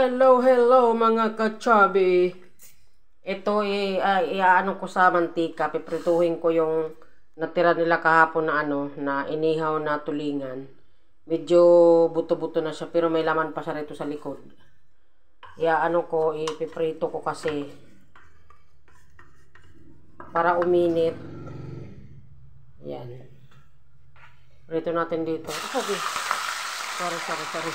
Hello mga kachabi. Ito iaano ko sa mantika, piprituhin ko yung natira nila kahapon na na inihaw na tulingan. Medyo buto-buto na siya pero may laman pa siya rito sa likod. Iaano ko, ipiprito ko kasi para uminit. Yan. Prito natin dito. Okay. Sorry.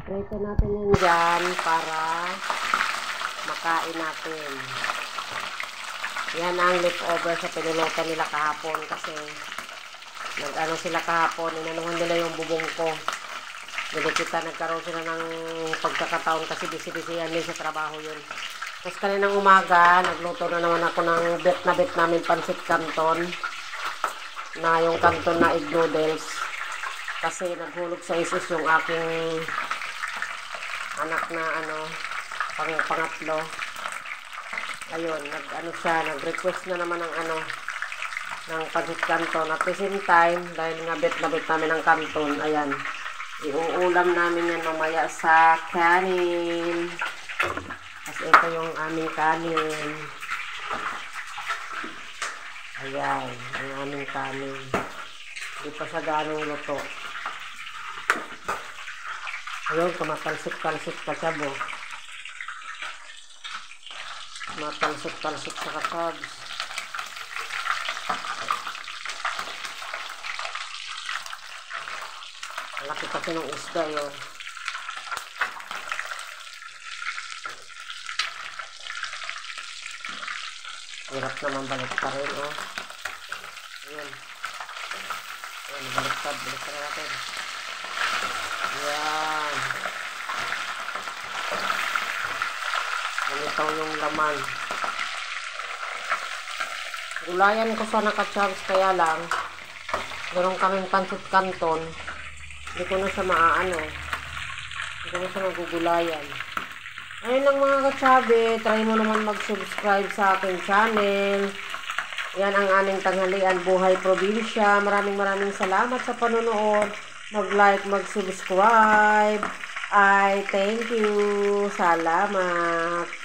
Prito natin yan dyan para makain natin. Yan ang leftover sa pinulutan nila kahapon kasi nag-ano sila kahapon, inanuhan nila yung bubong ko. Hindi kita nagkaroon sila ng pagkakataon kasi busy yan din sa trabaho yun. Tapos kaninang umaga, nagluto na naman ako ng bet namin pansit canton na yung canton na egg noodles kasi naghulog sa isis yung aking anak na pangatlo. Ayun, nag-request na naman ng ng pansit canton. At the same time, dahil nga bet namin ng canton, ayan, iuulam namin yan mamaya sa kanin. Kasi ito yung aming kanin. Ayan, ang aming kanin. Hindi pa siya ganong luto. Ayun, kumakalsik-kalsik ka siya, bo. Kumakalsik-kalsik sa kasabs. Malaki kasi ng isda, yun. Hirap naman balik pa rin, oh. Ayun. Ayun, balik pa natin. Yan. Ganito yung laman. Gulayan ko sana ka-charge kaya lang meron kaming pansit canton. Hindi ko na siya maaano. Hindi ko na siya magugulayan. Ayun lang mga kachabi. Try mo naman mag-subscribe sa aking channel. Yan ang aming tanghalian buhay probinsya. Maraming salamat sa panonood. Mag-like, mag-subscribe. Thank you. Salamat.